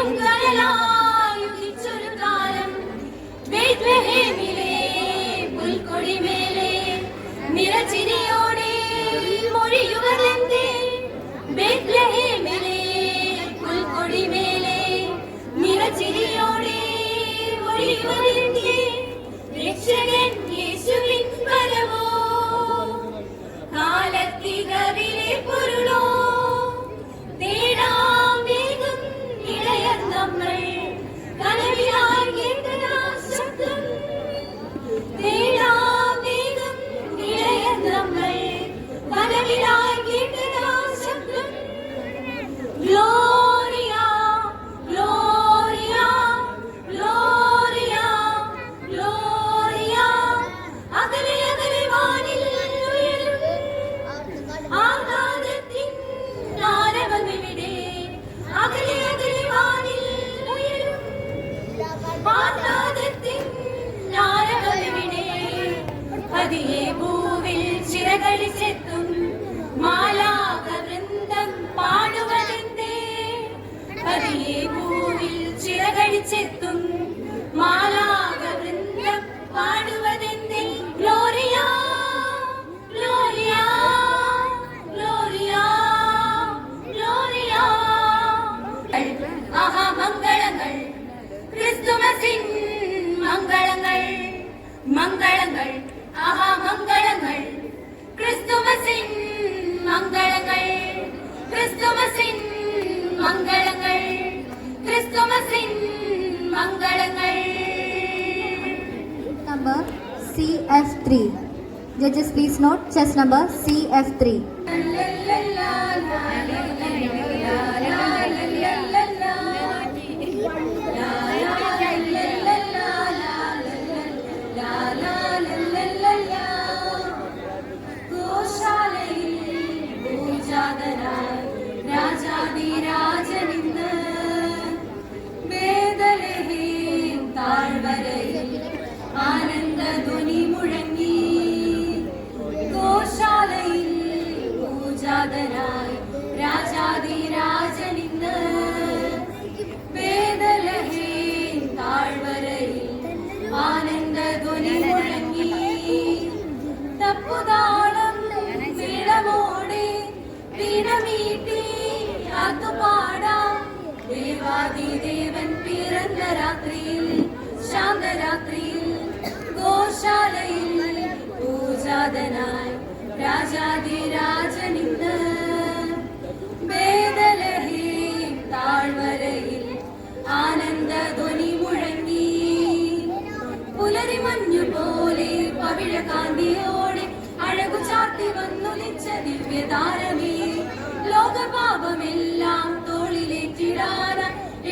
തീയും കനലായുദിച്ചൊരു കാലം ബേത്ലഹേമിലെ പുൽക്കൊടിമേലെ നിറച്ചിരിയോടെ മൊഴിയുവതെന്തേ ബേത്ലഹേമിലെ പുൽക്കൊടിമേലെ നിറച്ചിരിയോടെ മൊഴിയുവതെന്തേ രക്ഷകൻ യേശുവിൻ വരവോ കാലത്തികവിലെ പൊരുളോ തേടാമേകും ഇളയർ നമ്മൾ കനവിലായി കേട്ടതാ ശബ്ദം തേടാമേകും ഇളയർ നമ്മൾ കനവിലായി കേട്ടതാ ശബ്ദം ഗ്ലോറിയ ഗ്ലോറിയ ഗ്ലോറിയ ഗ്ലോറിയ അകലെ അകലെ വാനിൽ ഉയരും ആകാശത്തിൻ ആരവമെവിടെ അകലെ അകലെ വാനിൽ ഉയരും ആകാശത്തിൻ ആരവമെവിടെ പതിയെ ഭൂവിൽ ചിറകളിച്ചെത്തും മാലാക വൃന്ദം പാടുവതെന്തേ പതിയെ ഭൂവിൽ ചിറകളിച്ചെത്തും മാലാക വൃന്ദം പാടുവതെന്തേ ഗ്ലോറിയ ഗ്ലോറിയ ഗ്ലോറിയ ഗ്ലോറിയ ആഹാ മംഗളങ്ങൾ ക്രിസ്തുമസിൻ മംഗളങ്ങൾ മംഗളങ്ങൾ ആഹാ മംഗളങ്ങൾ ക്രിസ്തുമസിൻ മംഗളങ്ങൾ ക്രിസ്തുമസിൻ മംഗളങ്ങൾ ക്രിസ്തുമസിൻ മംഗളങ്ങൾ Number CF3. Judges, please note chess number CF3. രാജാതിരാജനിന്ന് Bethlehem താഴ്വരയിൽ ആനന്ദധ്വനി മുഴങ്ങി ഗോശാലയിൽ പൂജാതനായി രാജാതിരാജനിന്ന് ബേത്ലഹേം താഴ്വരയിൽ ആനന്ദധ്വനി മുഴങ്ങി തപ്പുതാളം വീണമോടെ വീണമീട്ടി ആർത്തുപാടാം ദേവാദിദേവൻ പിറന്ന രാത്രിയിൽ ശാന്തരാത്രിയിൽ ഗോശാലയിൽ പൂജാതനായി രാജാതിരാജനിന്ന് ബേത്ലഹേം താഴ്വരയിൽ ആനന്ദധ്വനി മുഴങ്ങി പുലരി മഞ്ഞു പോലെ പവിഴകാന്തിയോടെ അഴകു ചാർത്തി വന്നുലിച്ച ദിവ്യതാരമേ ലോകപാപമെല്ലാം തോളിലേറ്റിടാന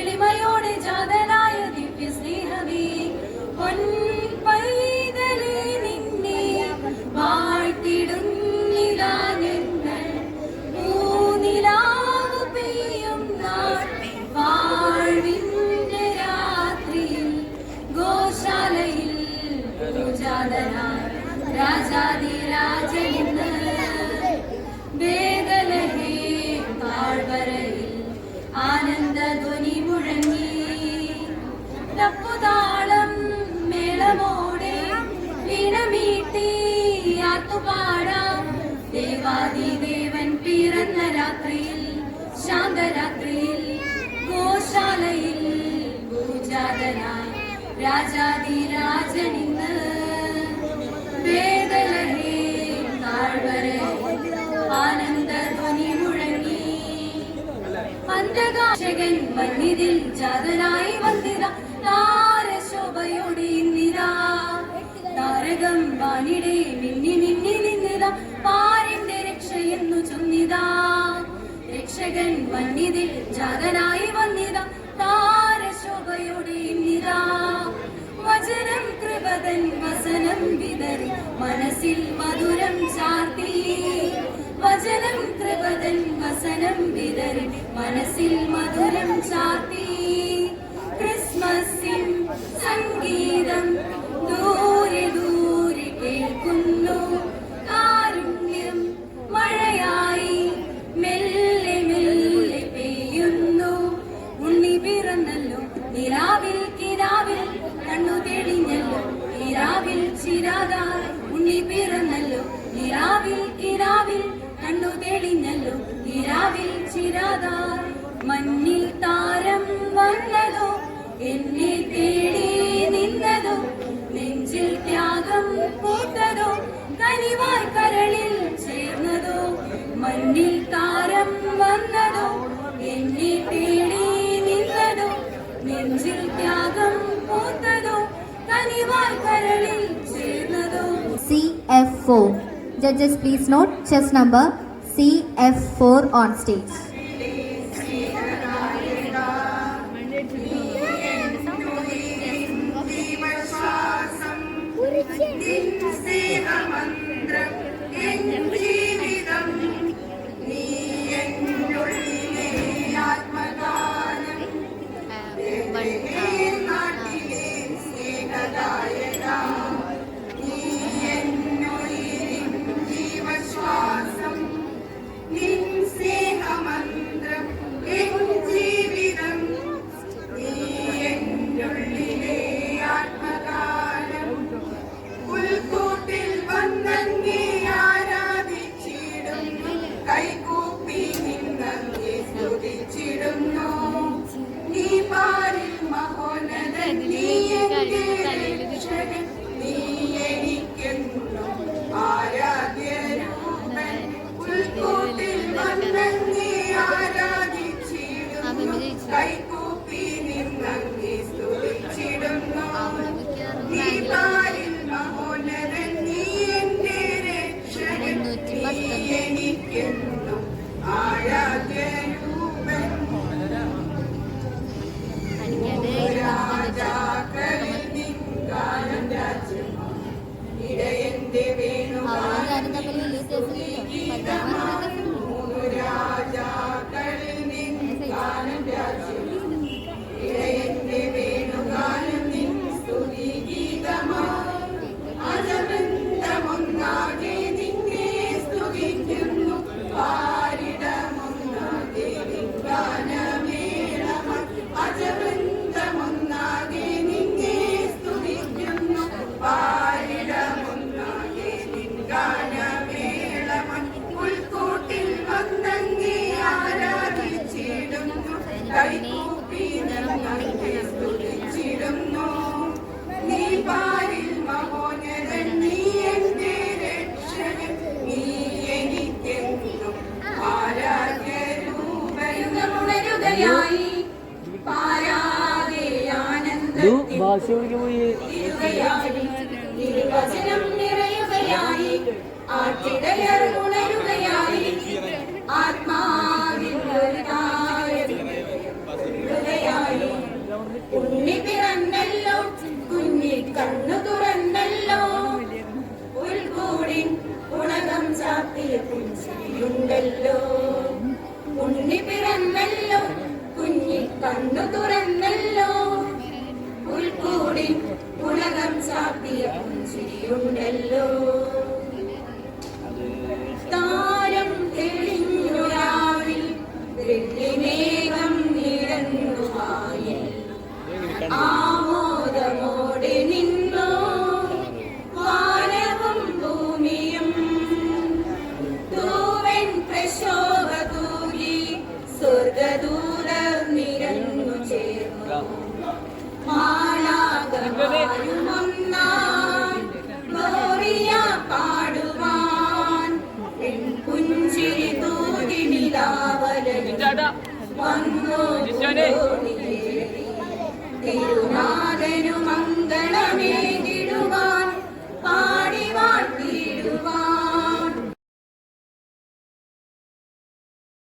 എളിമയോടെ ജാതനായ ദിവ്യ സ്നേഹമേ പൊൻപൈതലേ നിന്നെ വാഴ്ത്തിടുന്നിതാ ഞങ്ങൾ മൂന്നിലാവു പെയ്യും നാൾ വാഴ്വിന്റെ രാത്രിയിൽ ഗോശാലയിൽ പൂജാതനായി രാജാതിരാജനിന്ന് ബേത്ലഹേം താഴ്വരയിൽ ആനന്ദധ്വനി മുഴങ്ങി തപ്പുതാളം മേളമോടെ വീണമീട്ടി ആർത്തുപാടാം ദേവാദിദേവൻ പിറന്ന രാത്രിയിൽ ശാന്തരാത്രിയിൽ ഗോശാലയിൽ പൂജാതനായി രാജാതിരാജനിന്ന് ബേത്ലഹേം താഴ്വരയിൽ ആനന്ദധ്വനി മുഴങ്ങി അന്ധകാശകൻ വന്നിതിൽ ജാതനായി വന്നിത താരശോഭയോടെ ഇന്നിതാ താരകം വാനിടെ മിന്നി മിന്നി നിന്നിത പാരിന്റെ രക്ഷയെന്നു ചൊന്നിതാ രക്ഷകൻ വന്നിതിൽ ജാതനായി വന്നിത താരശോഭയോടെ ഇന്നിതാ വചനം കൃപതൻ വസനം വിതറി മനസ്സിൽ മധുരം ചാർത്തി വചനം കൃപതൻ വസനം വിതറി മനസ്സിൽ മധുരം ചാർത്തി ക്രിസ്മസിൻ സംഗീതം ദൂരെ ദൂരെ കേൾക്കുന്നു കാരുണ്യം മഴയായി മെല്ലെ മെല്ലെ പെയ്യുന്നു ഉണ്ണി പിറന്ന നിലാവിൽ കിനാവിൽ കണ്ണു തെളിഞ്ഞല്ലോ നിലാവിൽ ചിരാതാൽ ഉണ്ണി പിറന്നല്ലോ നിലാവിൽ കിനാവിൽ കണ്ണു തെളിഞ്ഞല്ലോ നിലാവിൽ ചിരാതാൽ മഞ്ഞിൽ താരം വന്നതോ എന്നെ തേടി നിന്നതോ നെഞ്ചിൽ ത്യാഗം പൂത്തതോ കനിവായി കരളിൽ ചേർന്നതോ മഞ്ഞിൽ താരം വന്നതോ എന്നെ തേടി നിന്നതോ നെഞ്ചിൽ ത്യാഗം പൂത്തതോ കനിവായി കരളിൽ ചേർന്നതോ. CF4. Judges, please note chess number CF4 on stage. നിർവചനം നിറയുകയായി ആട്ടിടയർ ഉണരുകയായി ആത്മാവിൽ ഉണ്ണി പിറന്നല്ലോ കുഞ്ഞി കണ്ണു തുറന്നല്ലോ ഉൾകൂടിൻ ഉണകം ചാത്തിയ പുഞ്ചിരിയുണ്ടല്ലോ ഉണ്ണി പിറന്നല്ലോ കുഞ്ഞി കണ്ണു തുറന്നല്ലോ ഉൾക്കൂടിൻ ഉലകം ചാത്തിയ പുഞ്ചിരിയുണ്ടല്ലോ താരം തെളിഞ്ഞു രാവിൽ വെള്ളിമേഘം നിരന്നു വായിൽ ആമോദമോടെ നിന്നു വാനവും ഭൂമിയും തൂവൻ പ്രശോഭ തൂകി സ്വർഗദൂതർ നിരന്നു ചേർന്നു ഗ്ലോറിയ പാടുവാൻ പുഞ്ചിരി തൂകി നിലാവലൻ വന്നു